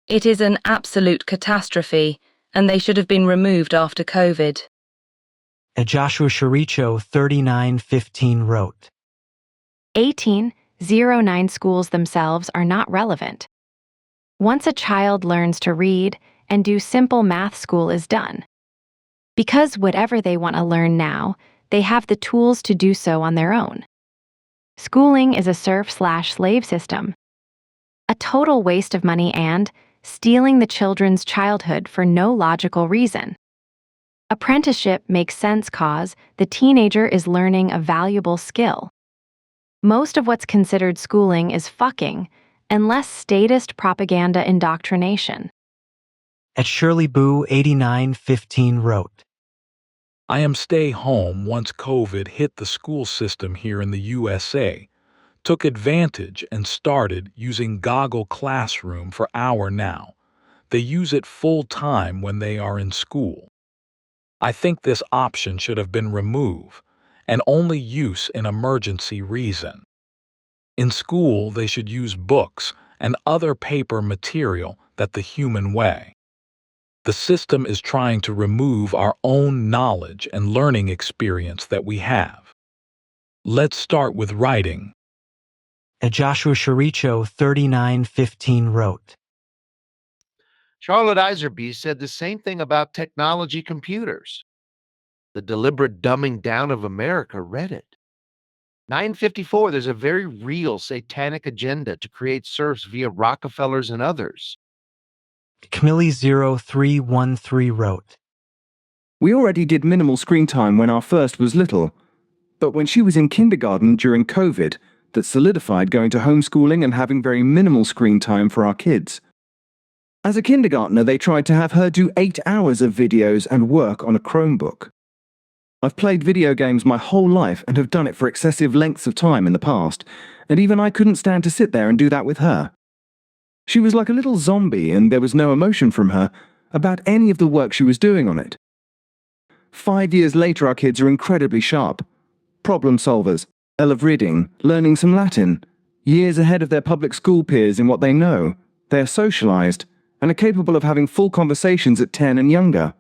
It is an absolute catastrophe, and they should have been removed after COVID. Joshua Sharicho 3915 wrote. 1809 schools themselves are not relevant. Once a child learns to read and do simple math, school is done. Because whatever they want to learn now, they have the tools to do so on their own. Schooling is a serf/slave system. A total waste of money and stealing the children's childhood for no logical reason. Apprenticeship makes sense cause the teenager is learning a valuable skill. Most of what's considered schooling is fucking and less statist propaganda indoctrination. At Shirley Boo 8915 wrote. I am stay home once COVID hit the school system here in the USA, took advantage and started using Goggle Classroom for hour now. They use it full time when they are in school. I think this option should have been removed and only use in emergency reason. In school, they should use books and other paper material that the human way. The system is trying to remove our own knowledge and learning experience that we have. Let's start with writing. Joshua Sharicho 3915 wrote. Charlotte Iserby said the same thing about technology computers. The deliberate dumbing down of America read it. 954, there's a very real satanic agenda to create serfs via Rockefellers and others. Camille 0313 wrote. We already did minimal screen time when our first was little, but when she was in kindergarten during COVID, that solidified going to homeschooling and having very minimal screen time for our kids. As a kindergartner, they tried to have her do 8 hours of videos and work on a Chromebook. I've played video games my whole life and have done it for excessive lengths of time in the past, and even I couldn't stand to sit there and do that with her. She was like a little zombie, and there was no emotion from her about any of the work she was doing on it. 5 years later, our kids are incredibly sharp. Problem solvers, they love reading, learning some Latin, years ahead of their public school peers in what they know. They are socialized and are capable of having full conversations at 10 and younger.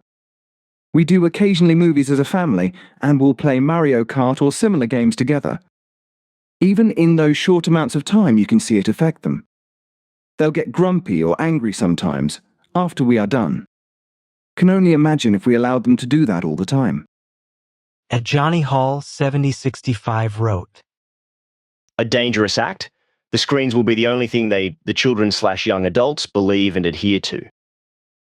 We do occasionally movies as a family and will play Mario Kart or similar games together. Even in those short amounts of time, you can see it affect them. They'll get grumpy or angry sometimes after we are done. Can only imagine if we allowed them to do that all the time. At Johnny Hall 7065 wrote, A dangerous act. The screens will be the only thing the children/young adults believe and adhere to.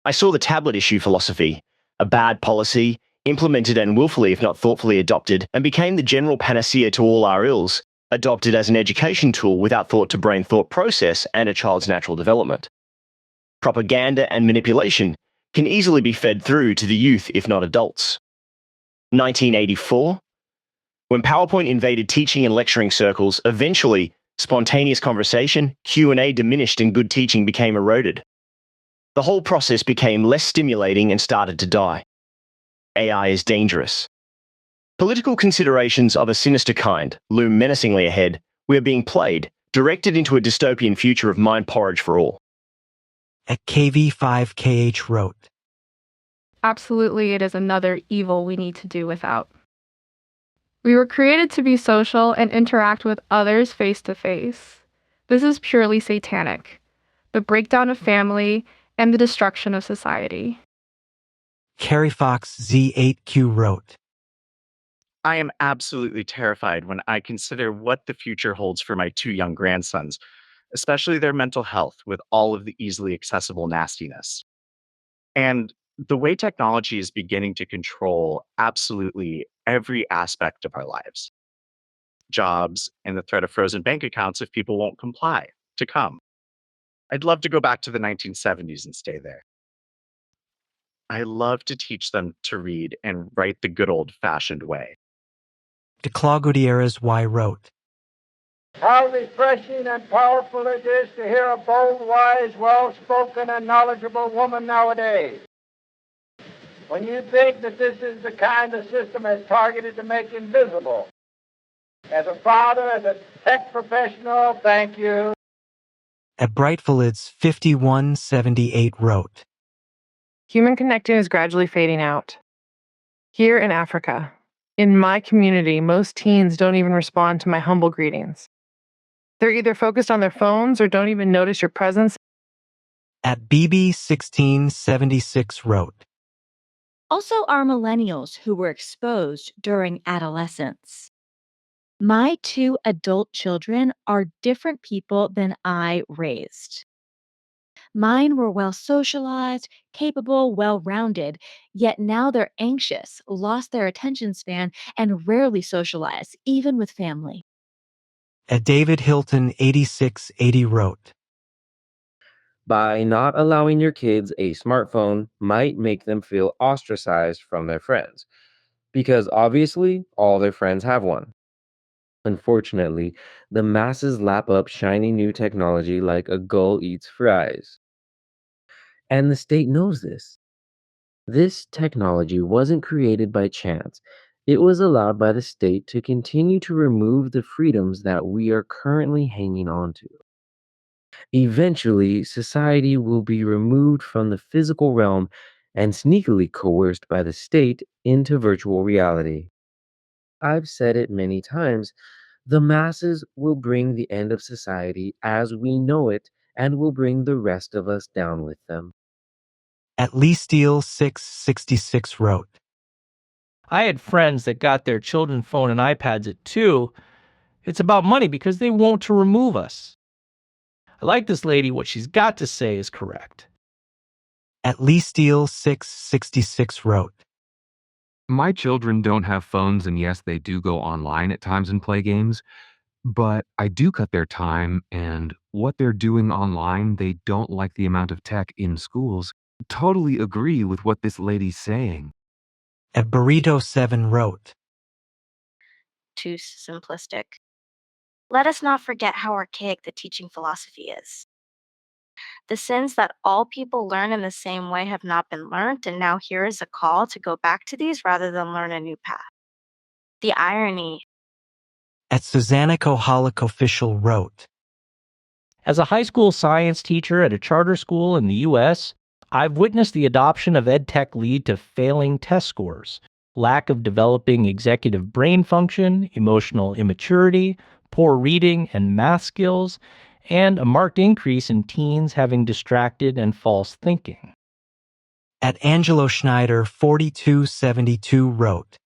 I saw the tablet issue philosophy, a bad policy, implemented and willfully if not thoughtfully adopted, and became the general panacea to all our ills, adopted as an education tool without thought to brain thought process and a child's natural development. Propaganda and manipulation can easily be fed through to the youth if not adults. 1984. When PowerPoint invaded teaching and lecturing circles, eventually, spontaneous conversation, Q&A diminished and good teaching became eroded. The whole process became less stimulating and started to die. AI is dangerous. Political considerations of a sinister kind loom menacingly ahead. We are being played, directed into a dystopian future of mind porridge for all. At KV5KH wrote, Absolutely, it is another evil we need to do without. We were created to be social and interact with others face to face. This is purely satanic. The breakdown of family and the destruction of society. Carrie Fox Z8Q wrote, I am absolutely terrified when I consider what the future holds for my 2 young grandsons, especially their mental health with all of the easily accessible nastiness. And the way technology is beginning to control absolutely every aspect of our lives. Jobs and the threat of frozen bank accounts if people won't comply to come. I'd love to go back to the 1970s and stay there. I love to teach them to read and write the good old-fashioned way. DeClaw Gutierrez Y wrote, How refreshing and powerful it is to hear a bold, wise, well-spoken, and knowledgeable woman nowadays. When you think that this is the kind the system has targeted to make invisible. As a father, as a tech professional, thank you. At Brightfullids 5178 wrote, Human connection is gradually fading out. Here in Africa, in my community, most teens don't even respond to my humble greetings. They're either focused on their phones or don't even notice your presence. At BB1676 wrote, Also are millennials who were exposed during adolescence. My 2 adult children are different people than I raised. Mine were well socialized, capable, well-rounded, yet now they're anxious, lost their attention span, and rarely socialize, even with family. At David Hilton 8680 wrote, By not allowing your kids a smartphone might make them feel ostracized from their friends, because obviously all their friends have one. Unfortunately, the masses lap up shiny new technology like a gull eats fries. And the state knows this. This technology wasn't created by chance. It was allowed by the state to continue to remove the freedoms that we are currently hanging on to. Eventually, society will be removed from the physical realm and sneakily coerced by the state into virtual reality. I've said it many times, the masses will bring the end of society as we know it and will bring the rest of us down with them. At Lee Steele 666 wrote, I had friends that got their children's phone and iPads at 2. It's about money because they want to remove us. I like this lady. What she's got to say is correct. At Lee Steele 666 wrote, My children don't have phones, and yes, they do go online at times and play games, But I do cut their time, and what they're doing online, they don't like the amount of tech in schools. Totally agree with what this lady's saying. At Burrito 7 wrote, Too simplistic. Let us not forget how archaic the teaching philosophy is. The sins that all people learn in the same way have not been learnt, and now here is a call to go back to these rather than learn a new path. The irony. At Susanna Kohalik Official wrote, As a high school science teacher at a charter school in the U.S., I've witnessed the adoption of EdTech lead to failing test scores, lack of developing executive brain function, emotional immaturity, poor reading and math skills, and a marked increase in teens having distracted and false thinking. At Angelo Schneider 4272 wrote,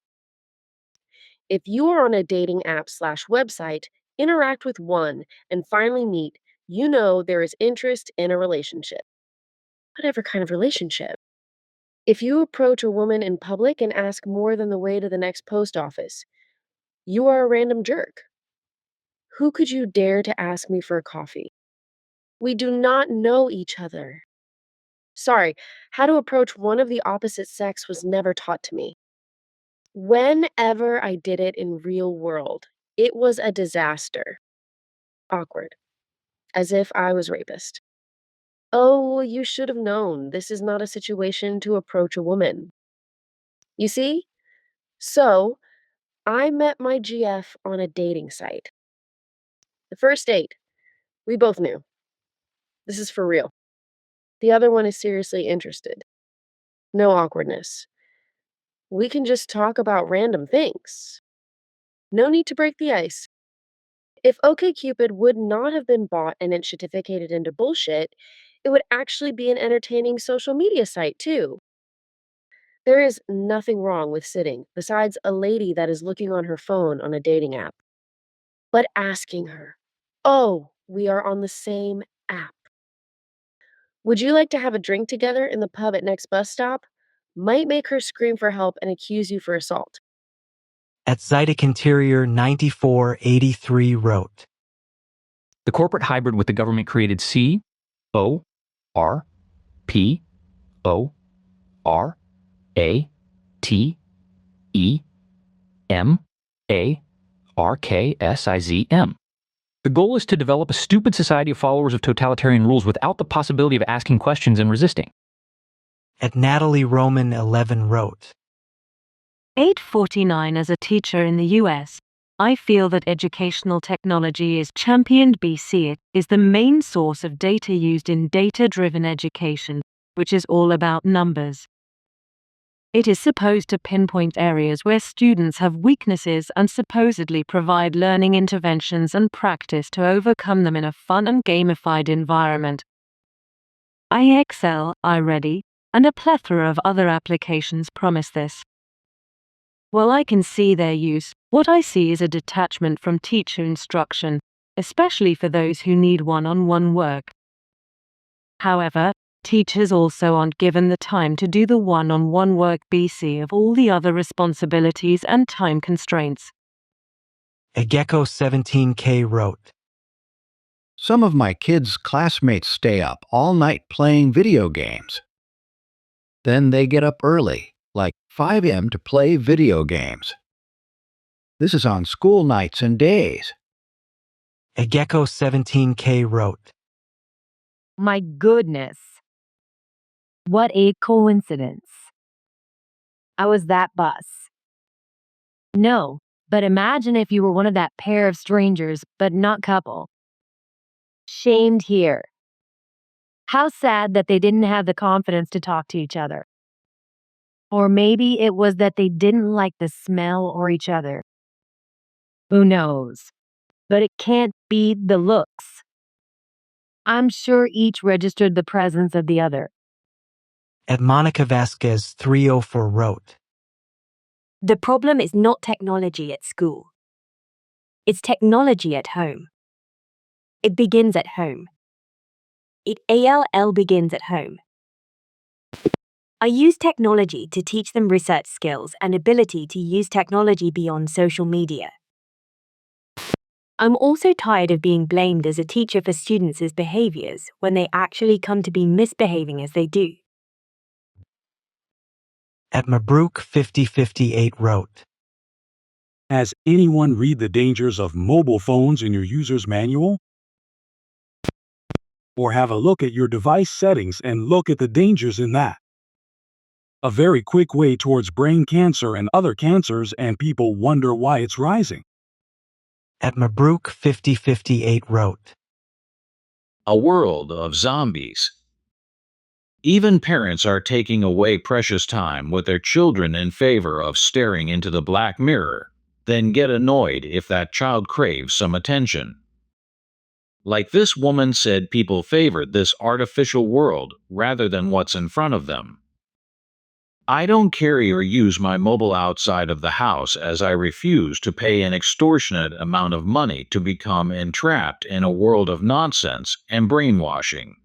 If you are on a dating app/website, interact with one, and finally meet, you know there is interest in a relationship. Whatever kind of relationship. If you approach a woman in public and ask more than the way to the next post office, you are a random jerk. Who could you dare to ask me for a coffee? We do not know each other. Sorry, how to approach one of the opposite sex was never taught to me. Whenever I did it in real world, it was a disaster. Awkward. As if I was rapist. Oh, you should have known. This is not a situation to approach a woman. You see? So, I met my GF on a dating site. The first date, we both knew. This is for real. The other one is seriously interested. No awkwardness. We can just talk about random things. No need to break the ice. If OkCupid would not have been bought and then certificated into bullshit, it would actually be an entertaining social media site, too. There is nothing wrong with sitting, besides a lady that is looking on her phone on a dating app, but asking her, oh, we are on the same app. Would you like to have a drink together in the pub at next bus stop? Might make her scream for help and accuse you for assault. At Zytic Interior 9483 wrote, The corporate hybrid with the government created CORPORATEMARKSIZM. The goal is to develop a stupid society of followers of totalitarian rules without the possibility of asking questions and resisting. At Natalie Roman 11 wrote, 849 As a teacher in the US, I feel that educational technology is championed BC. It is the main source of data used in data-driven education, which is all about numbers. It is supposed to pinpoint areas where students have weaknesses and supposedly provide learning interventions and practice to overcome them in a fun and gamified environment. IXL, iReady, and a plethora of other applications promise this. While I can see their use, what I see is a detachment from teacher instruction, especially for those who need one-on-one work. However, teachers also aren't given the time to do the one-on-one work BC of all the other responsibilities and time constraints. Gecko 17K wrote, Some of my kids' classmates stay up all night playing video games. Then they get up early, like 5 a.m. to play video games. This is on school nights and days. Gecko 17K wrote, My goodness. What a coincidence. I was that bus. No, but imagine if you were one of that pair of strangers, but not couple. Shamed here. How sad that they didn't have the confidence to talk to each other. Or maybe it was that they didn't like the smell or each other. Who knows? But it can't be the looks. I'm sure each registered the presence of the other. At Monica Vasquez 304 wrote, The problem is not technology at school. It's technology at home. It begins at home. ALL begins at home. I use technology to teach them research skills and ability to use technology beyond social media. I'm also tired of being blamed as a teacher for students' behaviors when they actually come to be misbehaving as they do. At Mabrook 5058 wrote, Has anyone read the dangers of mobile phones in your user's manual? Or have a look at your device settings and look at the dangers in that. A very quick way towards brain cancer and other cancers, and people wonder why it's rising. At Mabrook 5058 wrote, A world of zombies. Even parents are taking away precious time with their children in favor of staring into the black mirror, then get annoyed if that child craves some attention. Like this woman said, people favored this artificial world rather than what's in front of them. I don't carry or use my mobile outside of the house as I refuse to pay an extortionate amount of money to become entrapped in a world of nonsense and brainwashing.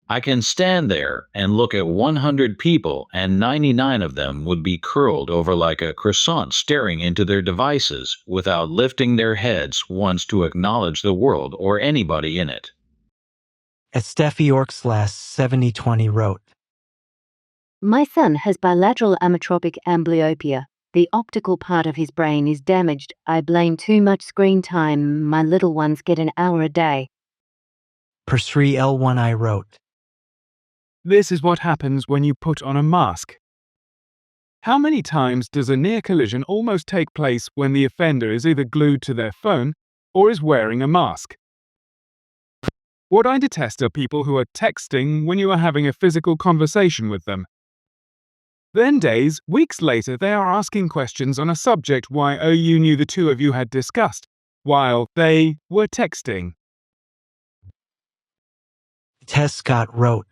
I can stand there and look at 100 people and 99 of them would be curled over like a croissant staring into their devices without lifting their heads once to acknowledge the world or anybody in it. At Steffi Orkslas 7020 wrote, My son has bilateral amyotrophic amblyopia. The optical part of his brain is damaged. I blame too much screen time. My little ones get an hour a day. Persri L1I wrote, This is what happens when you put on a mask. How many times does a near collision almost take place when the offender is either glued to their phone or is wearing a mask? What I detest are people who are texting when you are having a physical conversation with them. Then days, weeks later, they are asking questions on a subject you knew the two of you had discussed, while they were texting. Tess Scott wrote,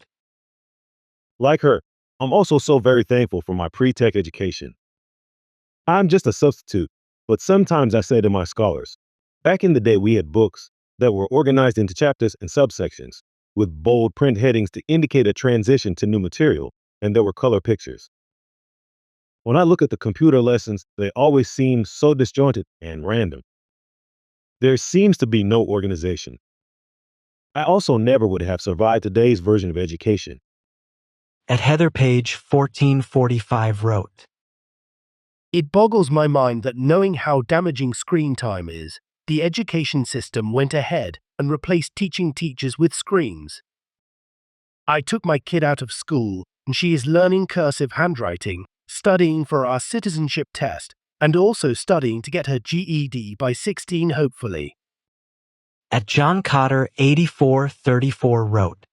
Like her, I'm also so very thankful for my pre-tech education. I'm just a substitute, but sometimes I say to my scholars, back in the day we had books that were organized into chapters and subsections, with bold print headings to indicate a transition to new material, and there were color pictures. When I look at the computer lessons, they always seem so disjointed and random. There seems to be no organization. I also never would have survived today's version of education. At Heather Page 1445 wrote, It boggles my mind that knowing how damaging screen time is, the education system went ahead and replaced teaching teachers with screens. I took my kid out of school and she is learning cursive handwriting, studying for our citizenship test, and also studying to get her GED by 16 hopefully. At John Cotter 8434 wrote,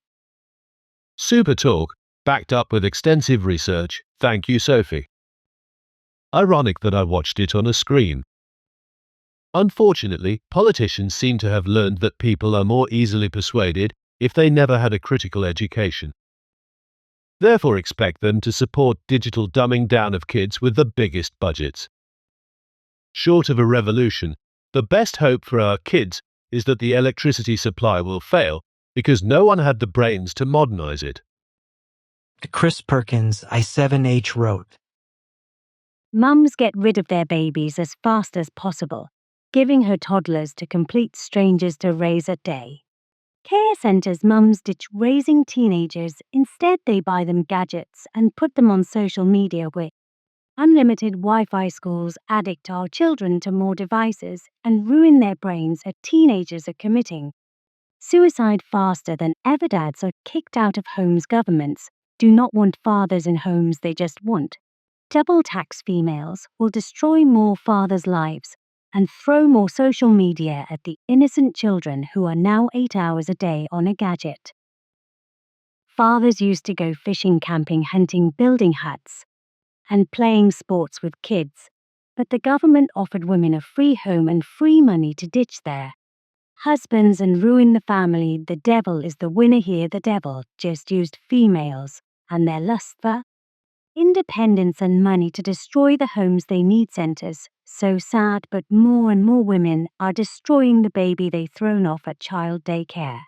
Super talk, backed up with extensive research. Thank you, Sophie. Ironic that I watched it on a screen. Unfortunately, politicians seem to have learned that people are more easily persuaded if they never had a critical education. Therefore, expect them to support digital dumbing down of kids with the biggest budgets. Short of a revolution, the best hope for our kids is that the electricity supply will fail because no one had the brains to modernize it. Chris Perkins I7H wrote, Mums get rid of their babies as fast as possible, giving her toddlers to complete strangers to raise a day. Care centres mums ditch raising teenagers. Instead, they buy them gadgets and put them on social media with unlimited Wi-Fi. Schools addict our children to more devices and ruin their brains as teenagers are committing suicide faster than ever. Dads are kicked out of homes. Governments do not want fathers in homes, they just want double tax. Females will destroy more fathers' lives and throw more social media at the innocent children who are now 8 hours a day on a gadget. Fathers used to go fishing, camping, hunting, building huts, and playing sports with kids, but the government offered women a free home and free money to ditch their husbands and ruin the family. The devil is the winner here. The devil just used females and their lust for independence and money to destroy the homes they need. Centers. So sad, but more and more women are destroying the baby they thrown off at child daycare.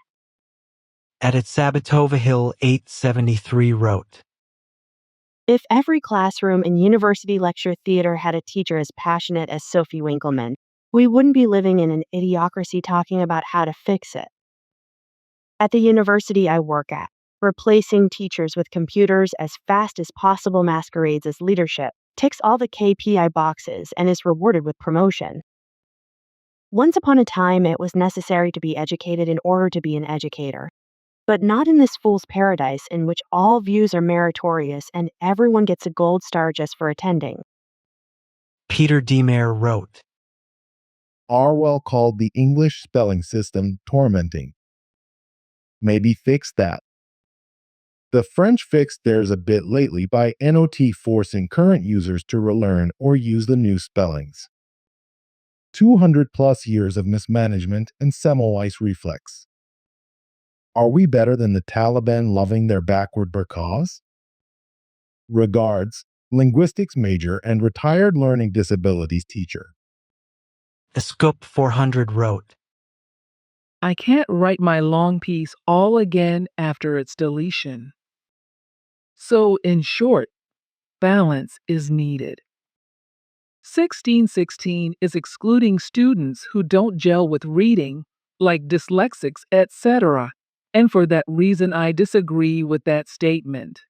At Sabatova Hill 873 wrote, If every classroom and university lecture theater had a teacher as passionate as Sophie Winkleman, we wouldn't be living in an idiocracy talking about how to fix it. At the university I work at, replacing teachers with computers as fast as possible masquerades as leadership, ticks all the KPI boxes, and is rewarded with promotion. Once upon a time, it was necessary to be educated in order to be an educator, but not in this fool's paradise in which all views are meritorious and everyone gets a gold star just for attending. Peter D. Mayer wrote, Orwell called the English spelling system tormenting. Maybe fix that. The French fixed theirs a bit lately by NOT forcing current users to relearn or use the new spellings. 200 plus years of mismanagement and Semmelweis reflex. Are we better than the Taliban loving their backward burqas? Regards, linguistics major and retired learning disabilities teacher. Scope 400 wrote, I can't write my long piece all again after its deletion. So, in short, balance is needed. 1616 is excluding students who don't gel with reading, like dyslexics, etc., and for that reason I disagree with that statement.